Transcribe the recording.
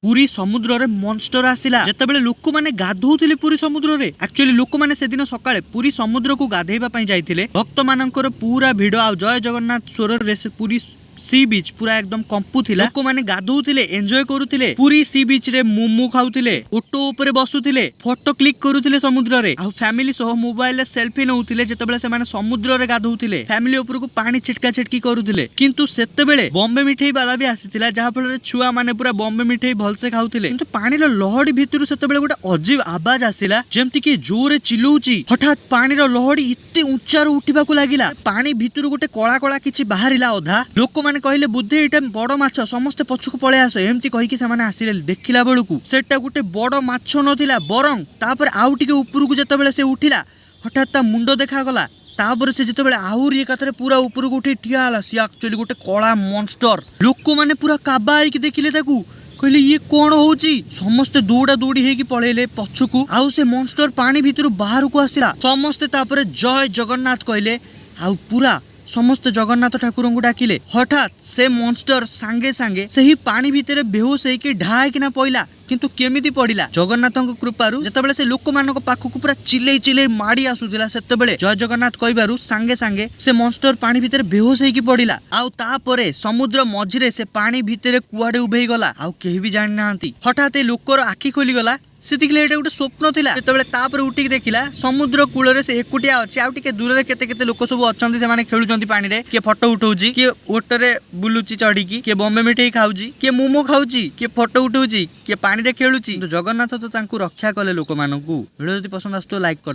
पुरी समुद्र रे मॉन्स्टर आसिला जेतेबेले लोक माने गाधौथिले पुरी समुद्र रे। एक्चुअली लोक माने से दिन सकाळे पुरी समुद्र को गाधेबा पई जाइथिले। भक्त मानकर पूरा भिड़ आ जय जगन्नाथ स्वर रे पुरी सी बीच पूरा एकदम कंपुथिला। लोक माने गाधौथिले एन्जॉय करुथिले पुरी सी बीच रे मोमो खाउथिले ओटो ऊपर बसुथिले फोटो क्लिक करुथिले समुद्र रे आ फैमिली सह मोबाइल रे सेल्फी नउथिले जेतेबेले से माने समुद्र रे गाधौथिले फैमिली ऊपर को पानी छिटका छिटकी करुथिले। किंतु सेतेबेले बॉम्बे मिठाई वाला भी आसीथिला जहा फल छुआ माने पूरा बॉम्बे मिठाई भलसे खाउथिले। किंतु पानी रो लहड़ी भितरु सेतेबेले गोटे अजीब आवाज आसिला जेमति कि जोरे चिल्लौची। हठात पानी रो लहड़ी इत्ते ऊंचा रो उठिबाकू लागिला। पानी भितरु गोटे कळा कळा किछि बाहरिला अधा। लोक माने कहले बुद्धि एटा बड़ माछ समस्त पछकु पळे आस एमती कहि कि से आसिले। देखिला बेलकू सेटा गोटे बड़ माछ नथिला बरंग तापर आउ टिके ऊपर को जेतेबेले से उठिला हठात ता मुंडो देखा गला। तापर से जेतेबेले आहुरी एकाथरे पूरा ऊपर को उठी ठिया हला सी एक्चुअली गोटे कळा मॉन्स्टर। लोक माने पूरा काबा आइक देखिले ताकू कहले ये कौन होची। समस्ते दौड़ा दौड़ी हेकी पळेले पछकु आउ से मॉन्स्टर पानी भितरु बाहर को आसिला। समस्ते तापर जय जगन्नाथ कहले आउ पूरा समस्त जगन्नाथ ठाकुर को डाकिले। हठात से मॉन्स्टर सांगे सांगे से ही पानी भितर बेहोश होइके ढाइकिना पइला। किंतु केमिति पड़िला जगन्नाथଙ୍କ कृपारु जेतेबेले से लोक मानक पाखकु पूरा चिल्लै चिल्लै माडी आसुथिला सेतेबेले जय जगन्नाथ कहिबारु सांगे सांगे से मॉन्स्टर पानी भितर बेहोश होइकी पड़िला। आउ तापरे समुद्र मझिरे से पानी भितर कुआडे उभेई गला आउ केही भी जानि नांती। हठात ए लोकर आखि खोली गला सेतिकले एटा गोटे स्वप्न थिला। जेतेबेले तापर उठिक देखिला समुद्र कूल रे से एकुटिया अछि आउ टिके दूर रे केते केते लोक सब अछंती से माने खेलुचंती पानी रे। के फोटो उठौची के ओटर रे बुलुची चढ़ीकी के बॉम्बे मिठाई खाउची के मोमो खाउची के फोटो उठौची के पानी रे खेलुची। जगन्नाथ तो तांकु रक्षा कले लोक मानकू। वीडियो जदि पसंद आसतो लाइक कर।